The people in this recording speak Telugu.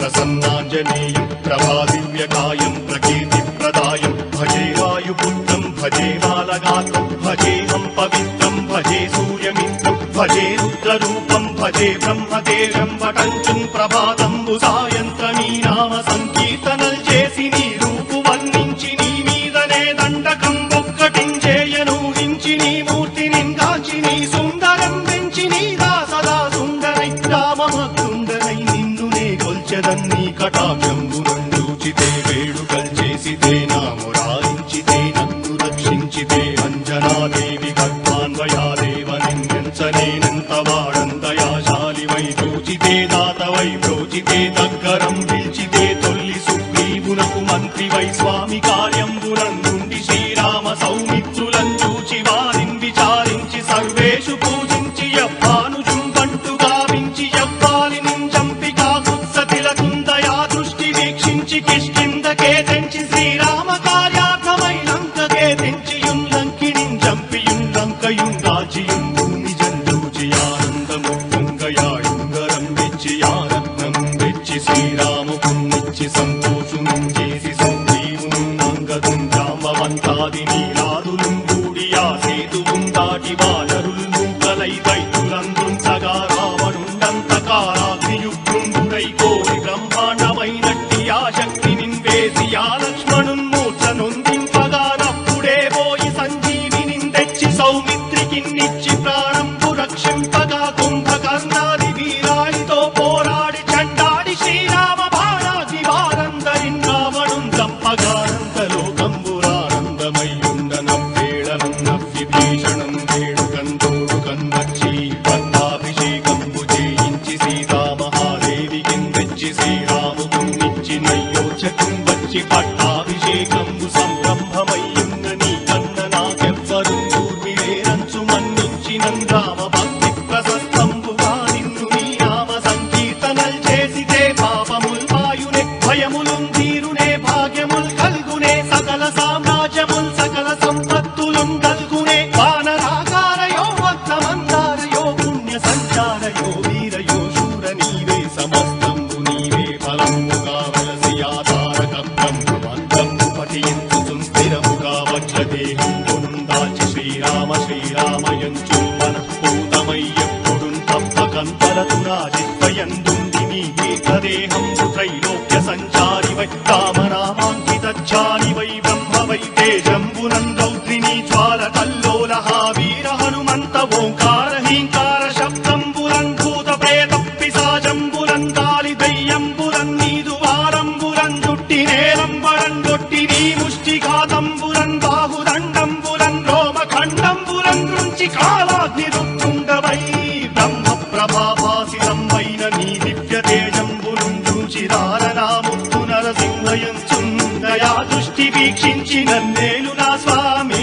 ప్రసన్నాంజనేయం ప్రభాదివ్యకాయం ప్రకీర్తిప్రదాయం భజే వాయుపుత్రం భజే బాలగాత్రం భజేహం పవిత్రం భజే సూర్యమిత్రం భజే రుద్రరూపం భజే బ్రహ్మదేవం వటంచున్ ప్రభాతంబు సాయంత్రమీ నామ సంకీర్తనల్ చేసి నీ రూపు వర్ణించి నీ మీదనే దండకం ఒక్కటించేయనూరించి నీ మూర్తిని గాంచి నీ సుందరం పెంచి నీ దాసదా సుందరై రామభక్తుండరై నిన్నునే కొల్చెదన్నీ కటాక్షంబునందూచితే వేడుకల్ చేసితే నామురాయించితే నన్ను రక్షించితే అంజనాదేవి గర్భాన్వయాదేవ నిందించనేనంత వాడంతయాశాలివై చూచితే దాతవై ప్రోచితే దగ్గరం పిలిచితే తొల్లి సుగ్రీవునకు మంత్రివై స్వామి కార్యంబునందుండి శ్రీరామ సౌమిత్రులం చూచి వారిని విచారించి సర్వేషు పూజించి యవ్వాను జుంబంటు గావించి యవ్వాలి నించంపి కాకుత్సతిలకుందయా దృష్టి వీక్షించి కిష్కిందకే తెంచి శ్రీరామ కార్యార్థమై లంకకే తెంచియున్ లంకిణిం చంపియున్ లంకయున్ రాజియున్ భూమి జందూచి ఆనందముగయాయుంగరం వెచ్చి ఆరత్నం వెచ్చి శ్రీరాముకున్నిచ్చి సంతోషునం చేసి సుగ్రీవును అంగదుం జాంబవంతాది నీలాదులు కూడియా సేతువుం దాటి వానరులు మూకలై దైతులందుంచగా రావణుండంతకారాగ్నియుగ్రుండుడై కోరి బ్రహ్మాండమైనట్టి ఆ శక్తిని వేసి ఆ లక్ష్మణున్ మూర్ఛ నొందింపగా నప్పుడే పోయి సంజీవిని తెచ్చి సౌమిత్రికిన్నిచ్చి ప్రాణంపు రక్షింపగా కుంభకర్ణాది వీరాళితో పోరాడి చండాడి శ్రీరామ బాణాది వారందరిన్ రావణున్ చంపగానంత లోకంబురానందమయ్యుండనం వేళనం నవ్వి భీషణం వేడుకందోడు కన్వచ్చి పట్టాభిషేకంబు చేయించి సీతామహాదేవికి తెచ్చి శ్రీరాముకున్నిచ్చి నయ్యోచకం వచ్చి పట్టాభిషేకంబు సంరంభమయ్యున్న నీ కన్న నాకెవ్వరు దూర్మిలేరంచు మన్నించినం రామ భక్తి ప్రశస్తంబుగా నిన్ను నీ నామ సంకీర్తనల్ చేసితే పాపముల్ వాయునే భయములున్ తీరునే భాగ్యముల్ కల్గునే సకల సామ్రాజ్యముల్ సకల సంపత్తులున్ కల్గునే వానరాకారయో వక్రమందారయో పుణ్య సంచారయో వీరయో శూర నీవే సమస్తంబు నీవే ఫలముగా వలసి ఆధారక బ్రహ్మమంత్రము పఠించుచున్ స్థిరముగా వజ్రదేహం దాచి శ్రీరామ శ్రీరామయంచు మనఃపూతమై ఎప్పుడున్ తప్పకంతరతునా చిత్తయందుండి నీ దీర్ఘదేహంబు త్రైలోక్య సంచారివై రామనామాంకితచ్చారివై బ్రహ్మవై తేజంబునం రౌద్రిణీ జ్వాల కల్లోలహ వీర హనుమంత ఓంకార హీంకార శబ్దంబులం భూత ప్రేత పిశాచంబులం దాలి దయ్యంబులం నీదు వారంబులం జుట్టి నేలంబరం గొట్టి నీ ముష్టిఘాతంబులం బాహుదండంబులం రోమఖండంబులం నుంచి కాలాగ్ని రుత్తుండవై బ్రహ్మ ప్రభాభాసితంబైన నీ దివ్య తేజంబులం చూచి రారనాముత్తు నరసింహయంచుందయా దృష్టి వీక్షించి నన్నేలు నా స్వామి